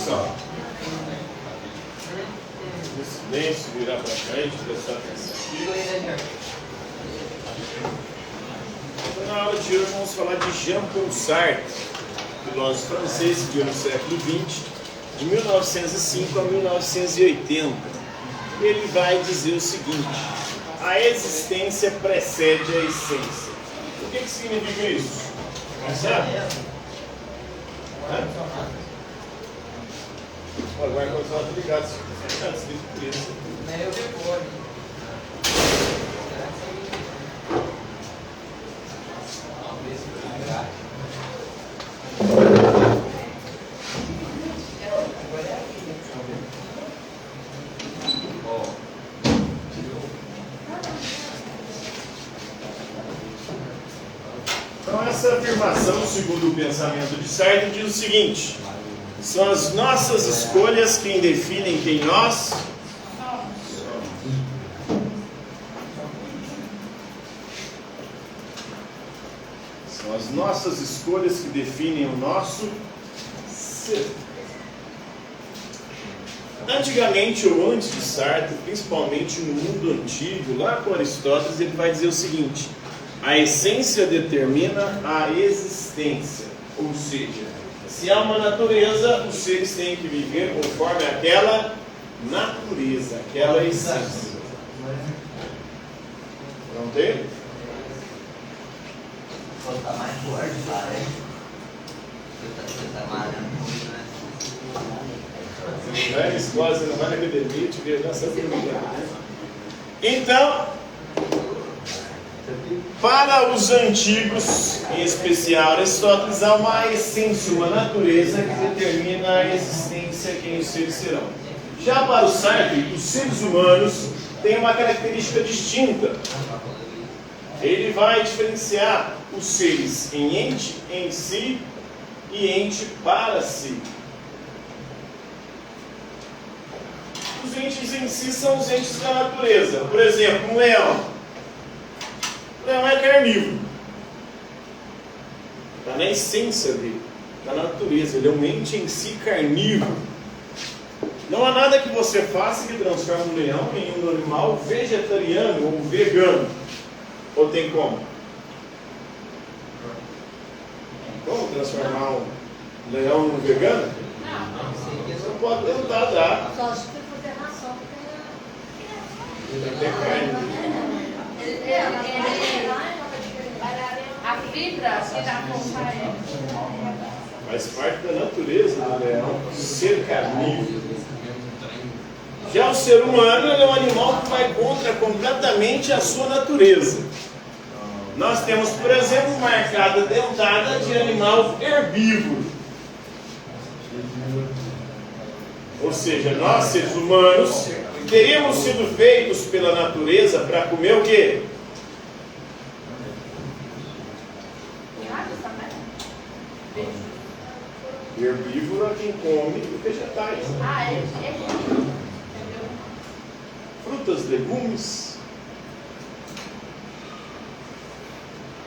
atenção. Silêncio, virar para frente, prestar atenção aqui. Então, na aula de hoje vamos falar de Jean-Paul Sartre, filósofo francês que viveu no século XX, de 1905 a 1980. Ele vai dizer o seguinte: a existência precede a essência. O que significa isso? Sabe? Agora quando você está ligado, você está escrito por isso. Eu recordo. Então essa afirmação, segundo o pensamento de Sartre, diz o seguinte: são as nossas escolhas quem definem quem nós somos. São as nossas escolhas que definem o nosso ser. Antigamente ou antes de Sartre, principalmente no mundo antigo, lá com Aristóteles, ele vai dizer o seguinte: a essência determina a existência. Ou seja, se há uma natureza, os seres têm que viver conforme aquela natureza, aquela essência. Não tem? Tá mais forte, parece. Você tá malhando muito, né? Você não vai na escola, você não vai na academia, te vê nessa pergunta. Então, para os antigos, em especial Aristóteles, há uma essência, uma natureza que determina a existência quem os seres serão. Já para o Sartre, os seres humanos têm uma característica distinta. Ele vai diferenciar os seres em ente em si e ente para si. Os entes em si são os entes da natureza. Por exemplo, um leão. O leão é carnívoro. Está na essência dele, na natureza. Ele é um ente em si carnívoro. Não há nada que você faça que transforme um leão em um animal vegetariano ou vegano. Ou tem como? Como transformar um leão num vegano? Você não pode tentar dar. Só se você fazer ração, Ele tem que ter carne. a fibra que dá força a ele. Faz parte da natureza do leão ser carnívoro. Já o ser humano ele é um animal que vai contra completamente a sua natureza. Nós temos, por exemplo, marcada dentada de animal herbívoro. Ou seja, nós, seres humanos, teríamos sido feitos pela natureza para comer o quê? Herbívoro é quem come vegetais. Frutas, legumes.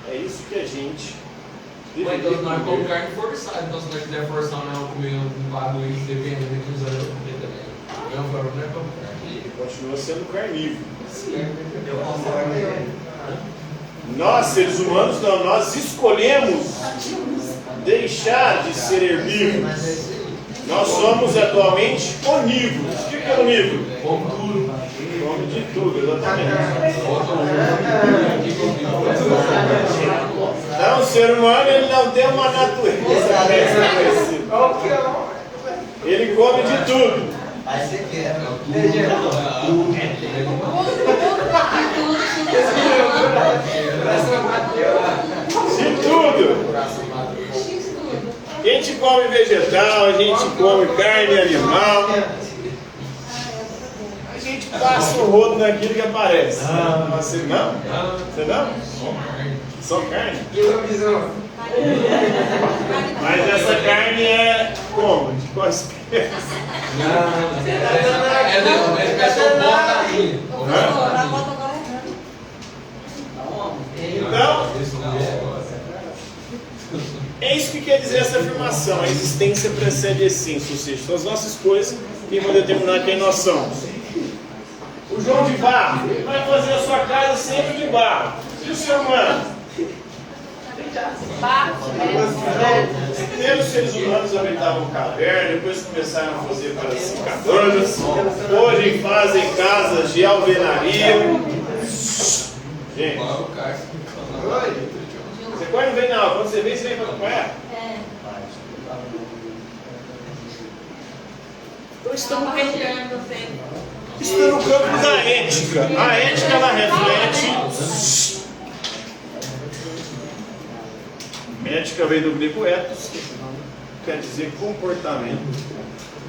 É isso que a gente Então nós comemos carne forçada, então se nós quiser forçar não comer um bagulho dependendo do que nós vamos comer também. Não, não é como carne. Ele continua sendo carnívoro. Eu concordo. Nós, seres humanos, não, nós escolhemos deixar de ser herbívoros. Nós somos atualmente onívoros. O que é onívoro? Como tudo. Come de tudo, exatamente. Então, o ser humano ele não tem uma natureza pré-estabelecida. Ele come de tudo. Aí você quer. De tudo. A gente come vegetal, a gente come carne animal. A gente passa o rodo naquilo que aparece. Você não? Você não? Só carne? Mas essa carne é como? De qual espécie? Então, em isso que quer dizer essa afirmação. A existência precede a essência, ou seja, são as nossas coisas que vão determinar quem nós somos. O João de barro, ele vai fazer a sua casa sempre de barro. E o ser humano? Primeiro os seres humanos habitavam caverna, depois começaram a fazer para assim, cabanas. Hoje fazem casas de alvenaria. Gente, você quase não vem não, quando você vem para acompanhar. Então estamos no campo da ética. A ética ela reflete. Ética vem do grego ethos, que quer dizer comportamento.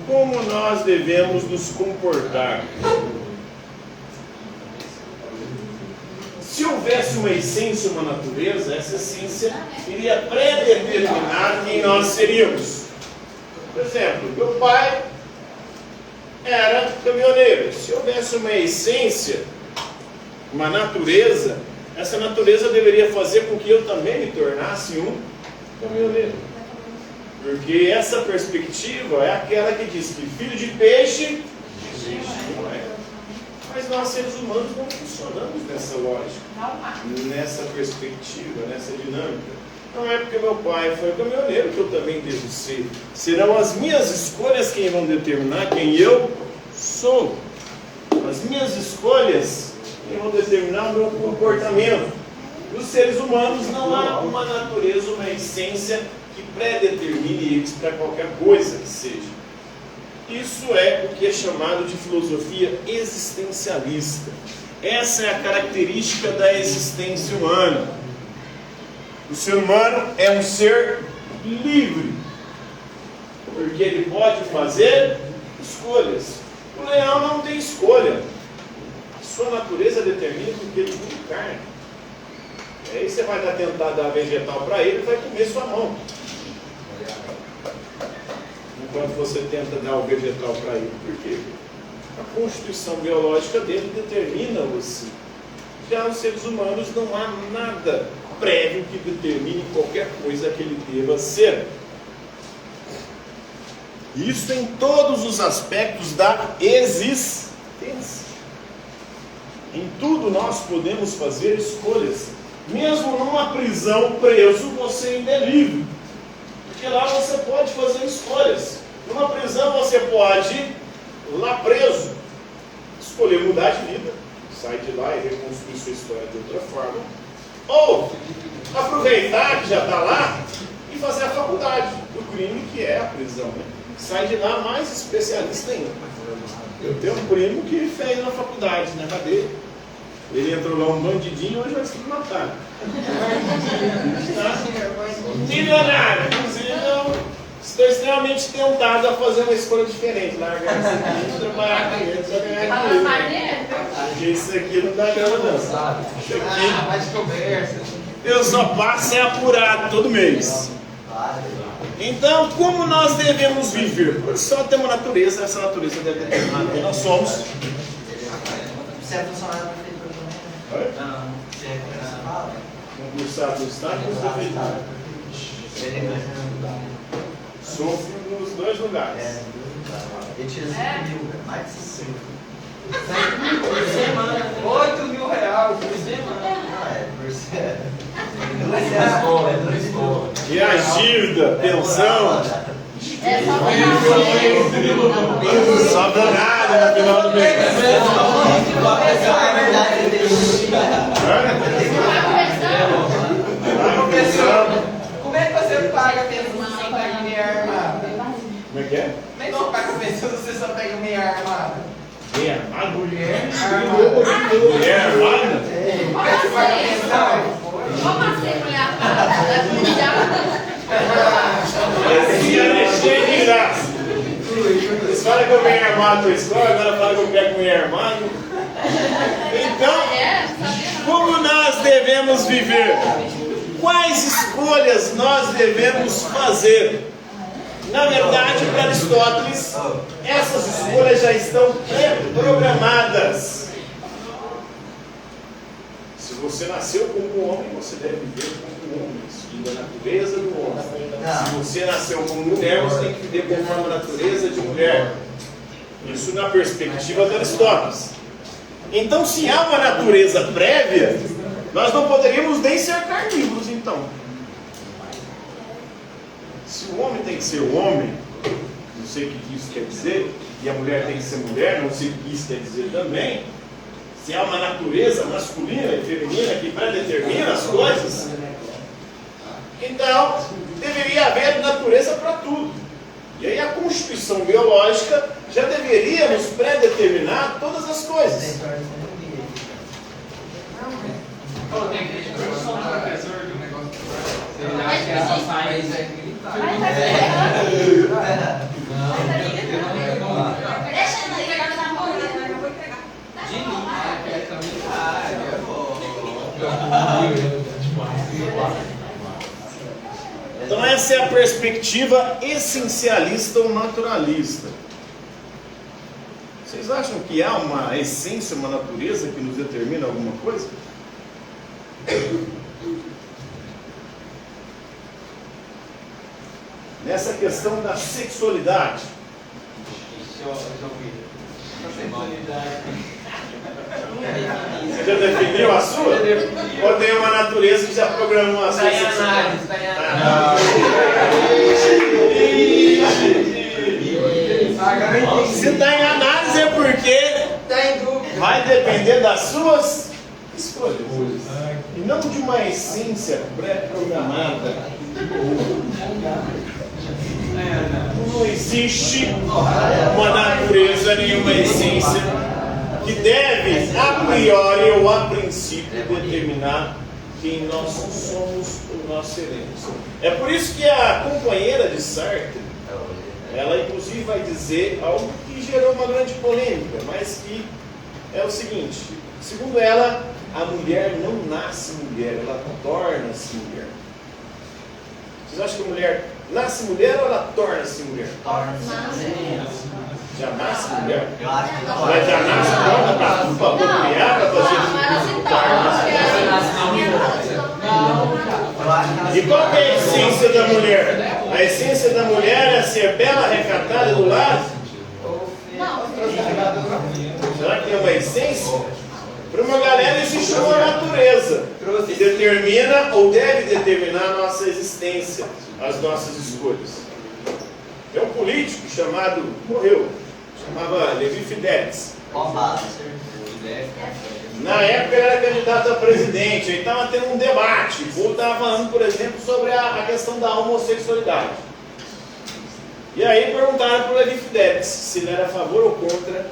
Como nós devemos nos comportar? Se houvesse uma essência, uma natureza, essa essência iria predeterminar quem nós seríamos. Por exemplo, meu pai era caminhoneiro. Se houvesse uma essência, uma natureza, essa natureza deveria fazer com que eu também me tornasse um caminhoneiro. Porque essa perspectiva é aquela que diz que filho de peixe existe, não é? Mas nós seres humanos não funcionamos nessa lógica, nessa perspectiva, nessa dinâmica. Não é porque meu pai foi caminhoneiro que eu também devo ser. Serão as minhas escolhas quem vão determinar quem eu sou. As minhas escolhas que vão determinar o meu comportamento. Nos seres humanos não há uma natureza, uma essência que predetermine eles para qualquer coisa que seja. Isso é o que é chamado de filosofia existencialista. Essa é a característica da existência humana. O ser humano é um ser livre, porque ele pode fazer escolhas. O leão não tem escolha. Sua natureza determina porque ele come carne. Aí você vai tentar dar vegetal para ele, vai comer sua mão. Enquanto você tenta dar o vegetal para ele. Por quê? A constituição biológica dele determina-o assim. Já os seres humanos não há nada prévio que determine qualquer coisa que ele deva ser. Isso em todos os aspectos da existência. Em tudo nós podemos fazer escolhas. Mesmo numa prisão preso, você ainda é livre. Porque lá você pode fazer escolhas. Numa prisão você pode, lá preso, escolher mudar de vida. Sai de lá e reconstruir sua história de outra forma. Ou aproveitar que já está lá e fazer a faculdade do crime que é a prisão. Né? Sai de lá mais especialista ainda. Eu tenho um primo que fez na faculdade, na cadeia. Ele entrou lá um bandidinho, hoje vai se matar. Milionário. Inclusive, eu estou extremamente tentado a fazer uma escolha diferente. Largar isso aqui e trabalhar com ele para ganhar dinheiro. Porque isso aqui não dá grana, não. Isso aqui, mais conversa. eu só passo é apurado todo mês. Então, como nós devemos viver? Só tem uma natureza, essa natureza deve determinar quem nós somos. Você é funcionário da prefeitura também? Não, você é concursado. Concursado do Estado ou prefeitura? Sofro nos dois lugares. Ele tira 5 mil, mais de 5 mil. Por semana, 8 mil reais por semana. Por semana. E a dívida, pensão, É não sobra nada no final do mês. Como é que você paga a pensão se só pega meia armada? Como é que é? Como é que você paga a pensão se você só pega meia armada? Meia armada? Mulher Mulher armada? Como é que você paga a pensão? Como assim, mulher armada? Esse ano é cheio de graça. Eles falam que eu venho armado para a escola, agora falam que eu pego mulher armada. Então, como nós devemos viver? Quais escolhas nós devemos fazer? Na verdade, para Aristóteles, essas escolhas já estão pré-programadas. Se você nasceu como homem, você deve viver como homem, seguindo a natureza do homem. Se você nasceu como mulher, você tem que viver conforme a natureza de mulher. Isso na perspectiva de Aristóteles. Então, se há uma natureza prévia, nós não poderíamos nem ser carnívoros, então. Se o homem tem que ser homem, não sei o que isso quer dizer, e a mulher tem que ser mulher, não sei o que isso quer dizer também. Se há uma natureza masculina e feminina que predetermina as coisas, então deveria haver natureza para tudo. E aí a constituição biológica já deveria nos predeterminar todas as coisas. Então essa é a perspectiva essencialista ou naturalista. Vocês acham que há uma essência, uma natureza que nos determina alguma coisa? Nessa questão da sexualidade. Você já definiu a sua? Ou tem uma natureza que já programou a sua sexualidade? Se está em análise é porque vai depender das suas escolhas. E não de uma essência pré-programada. Não existe uma natureza, nenhuma essência que deve, a priori ou a princípio, determinar quem nós somos ou nós seremos. É por isso que a companheira de Sartre, ela inclusive vai dizer algo que gerou uma grande polêmica, mas que é o seguinte: segundo ela, a mulher não nasce mulher, ela torna-se mulher. Vocês acham que a mulher nasce mulher ou ela torna-se mulher? Já nasce mulher? Ela já nasce pronta para tudo, para procriar, para fazer. E qual que é a essência da mulher? A essência da mulher é ser bela, recatada do lar? Será que tem uma essência? Para uma galera existe uma natureza que determina ou deve determinar a nossa existência, as nossas escolhas. Tem um político chamado, morreu, chamava Levi Fidelis. Na época ele era candidato a presidente, aí estava tendo um debate. O povo estava falando, por exemplo, sobre a questão da homossexualidade. E aí perguntaram para o Levi Fidelis se ele era a favor ou contra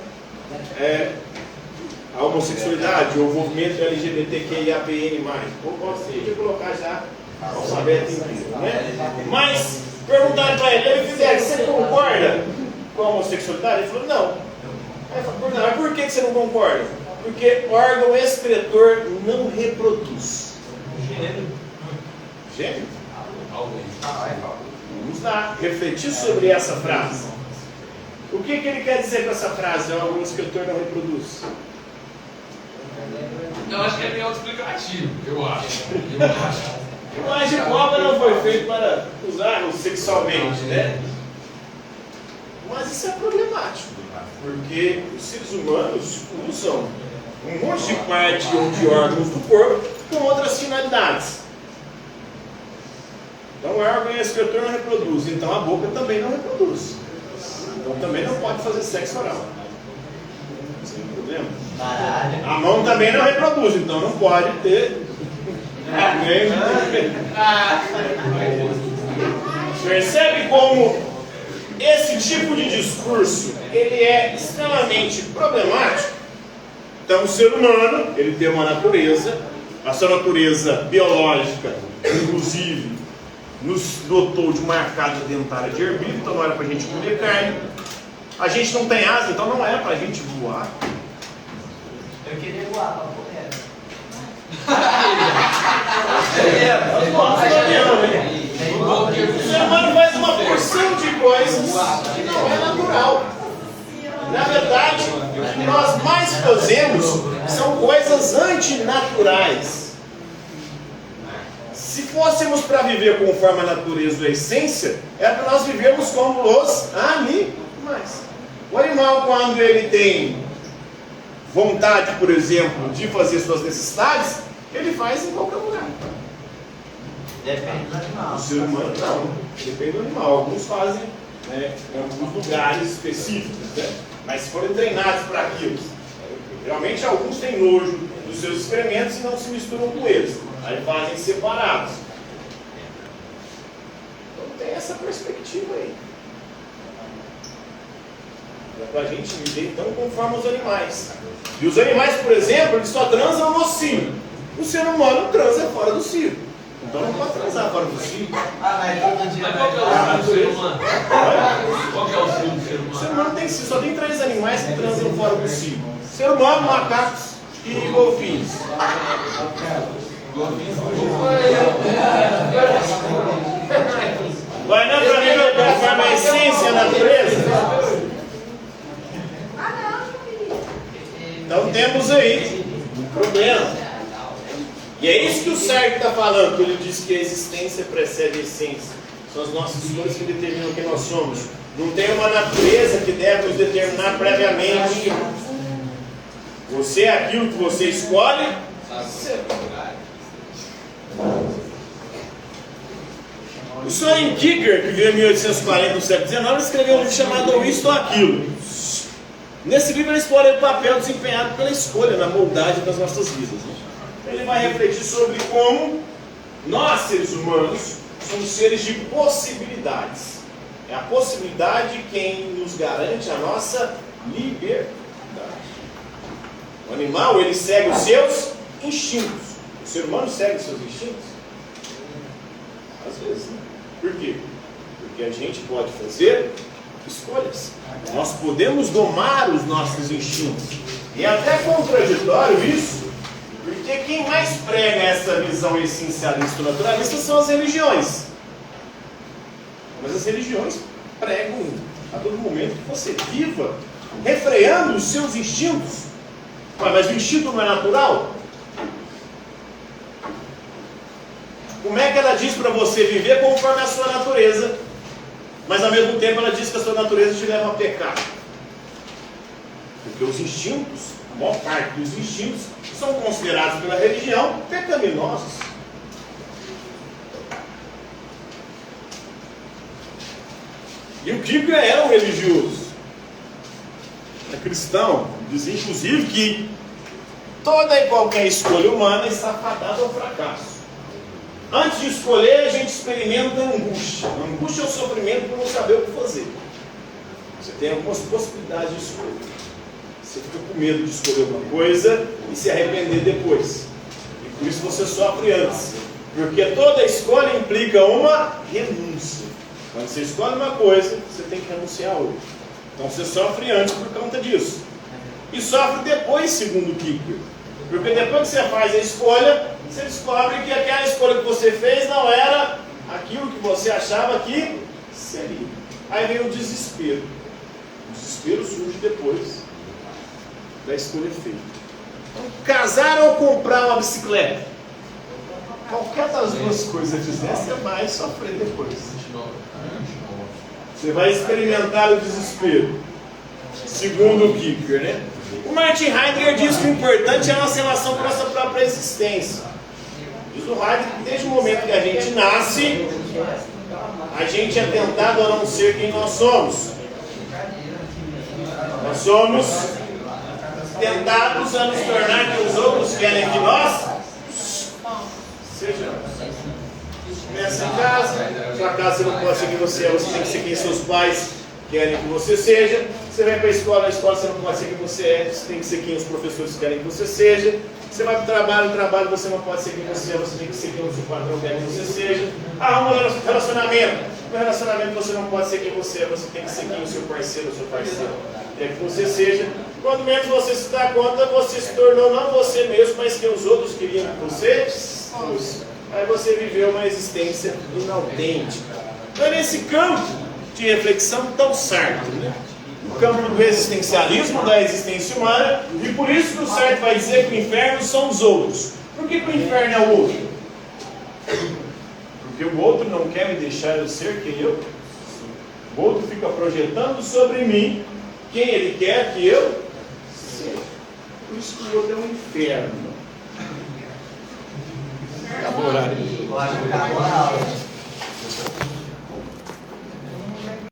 a homossexualidade, ou o movimento LGBTQIAPN+. Podia colocar já o alfabeto inteiro, né? Mas perguntaram para ele, Levi Fidelis, você concorda com a homossexualidade? Ele falou, não. Aí falou, mas por que você não concorda? Porque órgão excretor não reproduz. Gênero? Vamos lá, refletir sobre essa frase. O que ele quer dizer com essa frase? Órgão excretor não reproduz. Eu acho que é meio autoexplicativo, eu acho. O anjo de cobra não foi feito para usar sexualmente, né? Mas isso é problemático, porque os seres humanos usam um monte de parte ou de órgãos do corpo com outras finalidades. Então o órgão excretor não reproduz, então a boca também não reproduz. Então também não pode fazer sexo oral. Sem problema. A mão também não reproduz, então não pode ter. Percebe como esse tipo de discurso ele é extremamente problemático? Então o ser humano ele tem uma natureza, a sua natureza biológica, inclusive, nos dotou de uma arcada dentária de herbívoro, então não era para a gente comer carne. A gente não tem asa, então não é para a gente voar. Eu queria voar para correr. O ser humano faz uma porção de coisas que não é natural. Na verdade, O que nós mais fazemos são coisas antinaturais. Se fôssemos para viver conforme a natureza ou a essência, é para nós vivermos como os animais. O animal, quando ele tem vontade, por exemplo, de fazer suas necessidades, ele faz em qualquer lugar. Depende do animal. O ser humano não, depende do animal. Alguns fazem, né, em alguns lugares específicos, né? Mas se forem treinados para aquilo. Geralmente alguns têm nojo dos seus excrementos e não se misturam com eles. Aí fazem separados. Então tem essa perspectiva aí. É para a gente viver então conforme os animais. E os animais, por exemplo, eles só transam no cio. O ser humano transa fora do cio. Então não pode transar fora do cio. Mas todo dia Mas qual que é o cio do ser humano? Qual que é o cio do ser O ser humano? humano tem cio, só tem 3 animais que transam fora do cio: ser humano, macacos e golfinhos. Vai não para viver conforme a essência, a natureza? Então temos aí um problema. E é isso que o Sartre está falando, quando ele diz que a existência precede a essência. São as nossas escolhas que determinam quem nós somos. Não tem uma natureza que deve nos determinar previamente. Você é aquilo que você escolhe. O Soren Kierkegaard, que viveu em 1840 no século XIX, escreveu um livro chamado Isto ou Aquilo. Nesse livro ele explora o papel desempenhado pela escolha na moldagem das nossas vidas. Ele vai refletir sobre como nós, seres humanos, somos seres de possibilidades. É a possibilidade quem nos garante a nossa liberdade. O animal, ele segue os seus instintos. O ser humano segue os seus instintos? Às vezes, né? Por quê? Porque a gente pode fazer escolhas. Nós podemos domar os nossos instintos. E é até contraditório isso, porque quem mais prega essa visão essencialista naturalista são as religiões. Mas as religiões pregam a todo momento que você viva refreando os seus instintos. Mas o instinto não é natural? Como é que ela diz para você viver conforme a sua natureza, mas ao mesmo tempo ela diz que a sua natureza te leva a pecar? Porque os instintos, a maior parte dos instintos, são considerados pela religião pecaminosos. E o Kierkegaard era um religioso, é cristão, diz inclusive que toda e qualquer escolha humana está fadada ao fracasso. Antes de escolher, a gente experimenta a angústia. A angústia é o sofrimento por não saber o que fazer. Você tem algumas possibilidades de escolha. Você fica com medo de escolher uma coisa e se arrepender depois. E por isso você sofre antes. Porque toda escolha implica uma renúncia. Quando você escolhe uma coisa, você tem que renunciar a outra. Então você sofre antes por conta disso. E sofre depois, segundo o Kierkegaard. Porque depois que você faz a escolha, você descobre que aquela escolha que você fez não era aquilo que você achava que seria. Aí vem o desespero. O desespero surge depois da escolha feita. Então, casar ou comprar uma bicicleta? Qualquer das duas coisas fizer, você vai sofrer depois. Você vai experimentar o desespero. Segundo o Kierkegaard, né? O Martin Heidegger diz que o importante é a nossa relação com a nossa própria existência. Diz o Heidegger que desde o momento que a gente nasce, a gente é tentado a não ser quem nós somos. Nós somos tentados a nos tornar quem os outros querem que nós sejamos. Começa em casa, sua casa você não pode ser quem você é, você tem que ser quem seus pais querem que você seja. Você vai para a escola, na escola você não pode ser quem você é, você tem que ser quem os professores querem que você seja. Você vai para o trabalho, no trabalho você não pode ser quem você é, você tem que ser quem o seu patrão quer que você seja. Arruma um relacionamento. No relacionamento você não pode ser quem você é, você tem que ser quem o seu parceiro, o seu parceiro quer que você seja. Quando menos você se dá conta, você se tornou não você mesmo, mas quem os outros queriam que você fosse. Aí você viveu uma existência inautêntica. Então, nesse campo de reflexão tão Sartre, né? campo do existencialismo, da existência humana, e por isso que o certo vai dizer que o inferno são os outros. Por que o inferno é o outro? Porque o outro não quer me deixar eu ser quem eu sou. O outro fica projetando sobre mim quem ele quer que eu seja. Por isso que o outro é um inferno. Acabou o horário. Eu acho que acabou a aula.